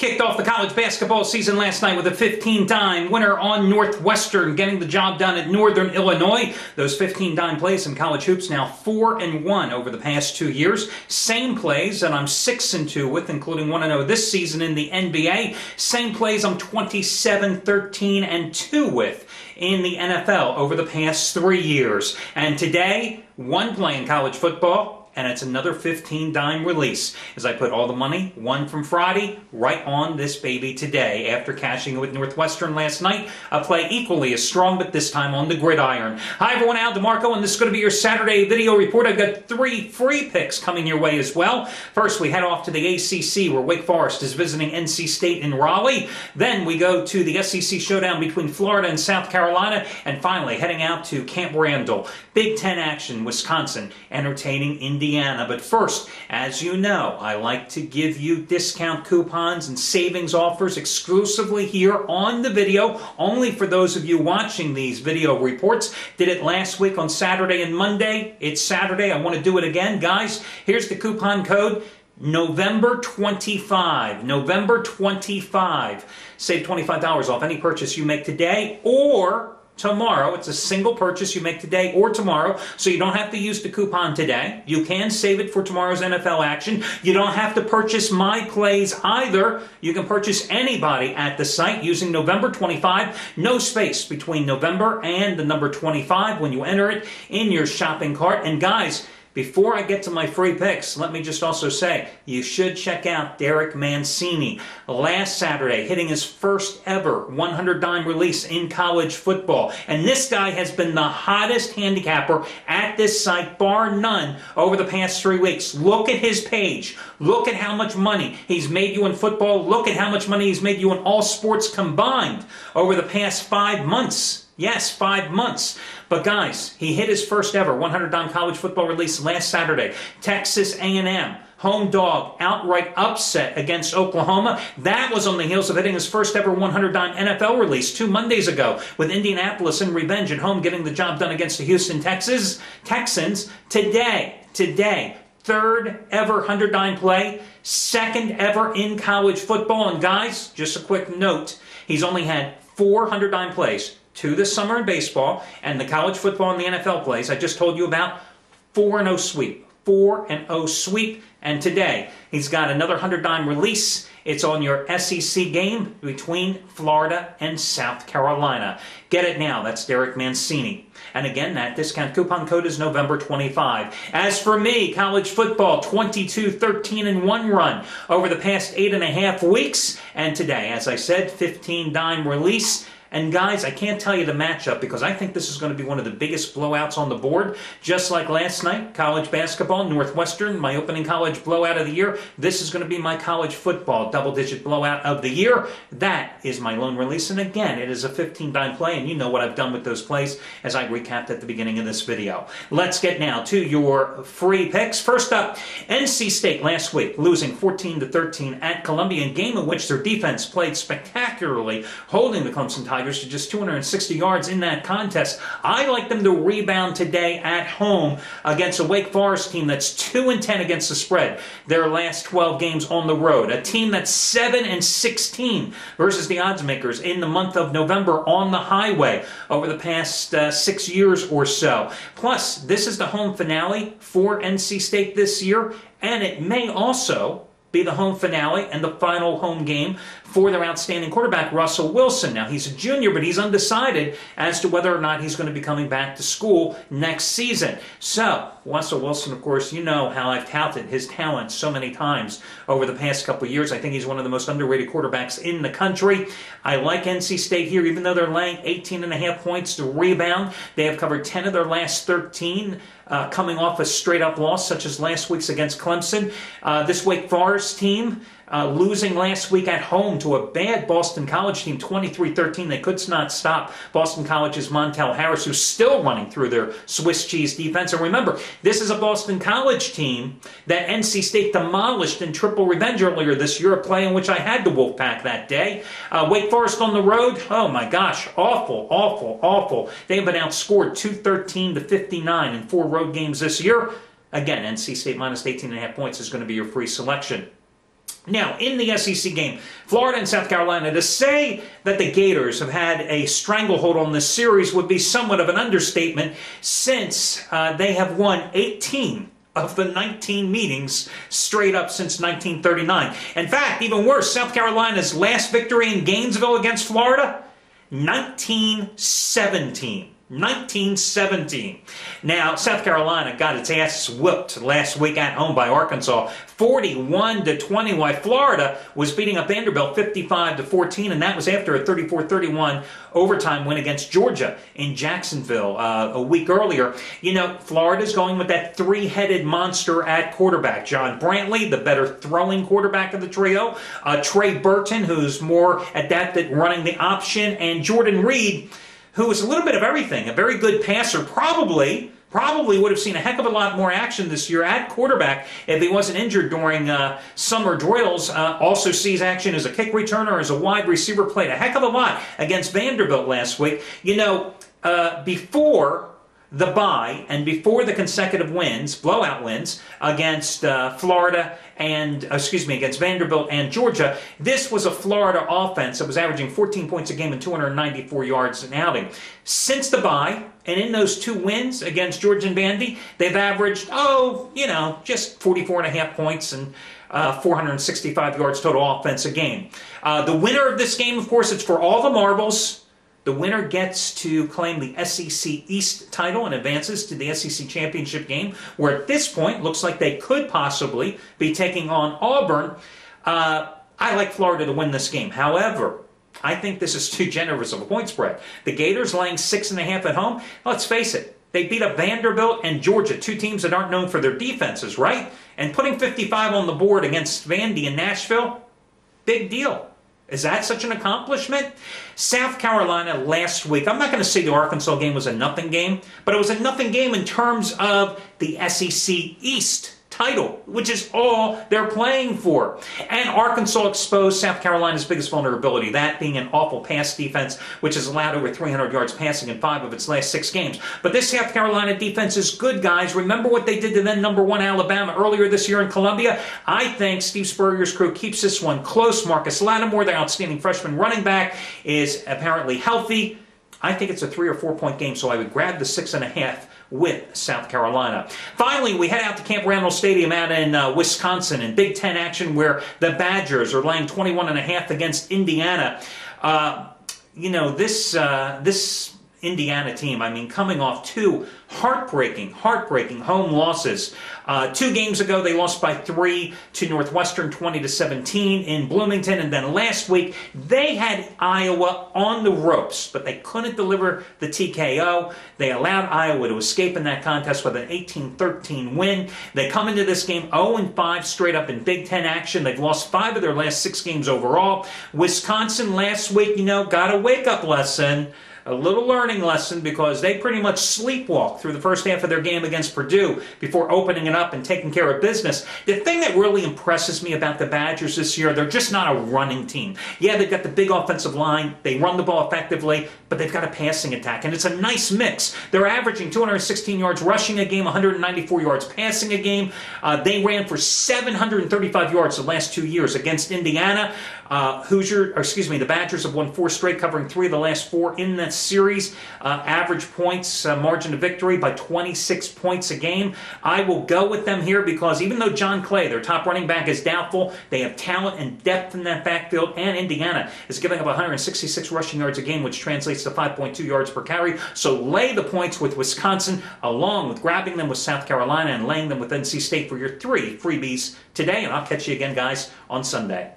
Kicked off the college basketball season last night with a 15-dime winner on Northwestern, getting the job done at Northern Illinois. Those 15-dime plays in college hoops now 4-1 over the past 2 years. Same plays that I'm 6-2 with, including 1-0 this season in the NBA. Same plays I'm 27-13-2 with in the NFL over the past 3 years. And today, one play in college football, and it's another 15-dime release as I put all the money, won from Friday, right on this baby today after cashing it with Northwestern last night. A play equally as strong, but this time on the gridiron. Hi everyone, Al DeMarco, and this is going to be your Saturday video report. I've got 3 free picks coming your way as well. First, we head off to the ACC where Wake Forest is visiting NC State in Raleigh. Then we go to the SEC showdown between Florida and South Carolina. And finally, heading out to Camp Randall. Big Ten action, Wisconsin, entertaining Indiana. But first, as you know, I like to give you discount coupons and savings offers exclusively here on the video, only for those of you watching these video reports. Did it last week on Saturday and Monday. It's Saturday. I want to do it again. Guys, here's the coupon code. November 25. November 25. Save $25 off any purchase you make today or tomorrow. It's a single purchase you make today or tomorrow, so you don't have to use the coupon today. You can save it for tomorrow's NFL action. You don't have to purchase my plays either. You can purchase anybody at the site using November 25. No space between November and the number 25 when you enter it in your shopping cart. And guys, before I get to my free picks, let me just also say, you should check out Derek Mancini. Last Saturday, hitting his first ever 100-dime release in college football. And this guy has been the hottest handicapper at this site, bar none, over the past 3 weeks. Look at his page. Look at how much money he's made you in football. Look at how much money he's made you in all sports combined over the past 5 months. Yes, 5 months. But guys, he hit his first ever 100-dime college football release last Saturday. Texas A&M, home dog, outright upset against Oklahoma. That was on the heels of hitting his first ever 100-dime NFL release 2 Mondays ago, with Indianapolis in revenge at home getting the job done against the Houston Texans. Today, third ever 100-dime play, second ever in college football. And guys, just a quick note, he's only had 4 100-dime plays. 2 this summer in baseball, and the college football and the NFL plays I just told you about. 4-0 sweep. 4-0 sweep. And today, he's got another 100-dime release. It's on your SEC game between Florida and South Carolina. Get it now. That's Derek Mancini. And again, that discount coupon code is November 25. As for me, college football, 22-13-1 run over the past 8.5 weeks. And today, as I said, 15-dime release. And guys, I can't tell you the matchup because I think this is going to be one of the biggest blowouts on the board. Just like last night, college basketball, Northwestern, my opening college blowout of the year. This is going to be my college football double-digit blowout of the year. That is my lone release. And again, it is a 15-dime play, and you know what I've done with those plays as I recapped at the beginning of this video. Let's get now to your free picks. First up, NC State last week, losing 14-13 at Columbia, in a game in which their defense played spectacularly, holding the Clemson Tigers to just 260 yards in that contest. I like them to rebound today at home against a Wake Forest team that's 2-10 against the spread their last 12 games on the road. A team that's 7-16 versus the odds makers in the month of November on the highway over the past 6 years or so. Plus, this is the home finale for NC State this year, and it may also be the home finale and the final home game for their outstanding quarterback, Russell Wilson. Now, he's a junior, but he's undecided as to whether or not he's going to be coming back to school next season. So, Russell Wilson, of course, you know how I've touted his talent so many times over the past couple of years. I think he's one of the most underrated quarterbacks in the country. I like NC State here, even though they're laying 18.5 points to rebound. They have covered 10 of their last 13. Coming off a straight-up loss, such as last week's against Clemson. This Wake Forest team losing last week at home to a bad Boston College team, 23-13. They could not stop Boston College's Montel Harris, who's still running through their Swiss cheese defense. And remember, this is a Boston College team that NC State demolished in triple revenge earlier this year, a play in which I had the Wolfpack that day. Wake Forest on the road, oh my gosh, awful, awful, awful. They have been outscored 213-59 in 4 road games this year. Again, NC State minus 18.5 points is going to be your free selection. Now, in the SEC game, Florida and South Carolina, to say that the Gators have had a stranglehold on this series would be somewhat of an understatement, since they have won 18 of the 19 meetings straight up since 1939. In fact, even worse, South Carolina's last victory in Gainesville against Florida, 1917. 1917. Now, South Carolina got its ass whooped last week at home by Arkansas, 41-20, while Florida was beating up Vanderbilt 55-14, and that was after a 34-31 overtime win against Georgia in Jacksonville a week earlier. You know, Florida's going with that three-headed monster at quarterback. John Brantley, the better throwing quarterback of the trio, Trey Burton, who's more adept at running the option, and Jordan Reed, who is a little bit of everything, a very good passer, probably would have seen a heck of a lot more action this year at quarterback if he wasn't injured during summer drills. Also sees action as a kick returner, as a wide receiver, played a heck of a lot against Vanderbilt last week. You know, before the bye and before the consecutive wins, blowout wins against Florida and, against Vanderbilt and Georgia, this was a Florida offense that was averaging 14 points a game and 294 yards an outing. Since the bye, and in those two wins against Georgia and Vandy, they've averaged, just 44.5 points and 465 yards total offense a game. The winner of this game, of course, it's for all the marbles. The winner gets to claim the SEC East title and advances to the SEC championship game, where at this point looks like they could possibly be taking on Auburn. I like Florida to win this game. However, I think this is too generous of a point spread. The Gators laying 6.5 at home. Let's face it, they beat up Vanderbilt and Georgia, two teams that aren't known for their defenses, right? And putting 55 on the board against Vandy and Nashville, big deal. Is that such an accomplishment? South Carolina last week, I'm not going to say the Arkansas game was a nothing game, but it was a nothing game in terms of the SEC East title, which is all they're playing for. And Arkansas exposed South Carolina's biggest vulnerability, that being an awful pass defense, which has allowed over 300 yards passing in 5 of its last 6 games. But this South Carolina defense is good, guys. Remember what they did to then number 1 Alabama earlier this year in Columbia? I think Steve Spurrier's crew keeps this one close. Marcus Lattimore, their outstanding freshman running back, is apparently healthy. I think it's a 3 or 4 point game, so I would grab the 6.5 with South Carolina. Finally, we head out to Camp Randall Stadium out in Wisconsin in Big Ten action, where the Badgers are laying 21.5 against Indiana. This Indiana team, coming off 2 heartbreaking home losses. 2 games ago, they lost by 3 to Northwestern, 20-17 in Bloomington. And then last week, they had Iowa on the ropes, but they couldn't deliver the TKO. They allowed Iowa to escape in that contest with an 18-13 win. They come into this game 0-5 straight up in Big Ten action. They've lost 5 of their last 6 games overall. Wisconsin last week, got a wake-up lesson. A little learning lesson, because they pretty much sleepwalked through the first half of their game against Purdue before opening it up and taking care of business. The thing that really impresses me about the Badgers this year, they're just not a running team. Yeah, they've got the big offensive line, they run the ball effectively, but they've got a passing attack, and it's a nice mix. They're averaging 216 yards rushing a game, 194 yards passing a game. They ran for 735 yards the last 2 years against Indiana. The Badgers have won 4 straight, covering 3 of the last 4 in that series. Average points, margin of victory by 26 points a game. I will go with them here because even though John Clay, their top running back, is doubtful, they have talent and depth in that backfield, and Indiana is giving up 166 rushing yards a game, which translates to 5.2 yards per carry. So lay the points with Wisconsin, along with grabbing them with South Carolina and laying them with NC State for your 3 freebies today. And I'll catch you again, guys, on Sunday.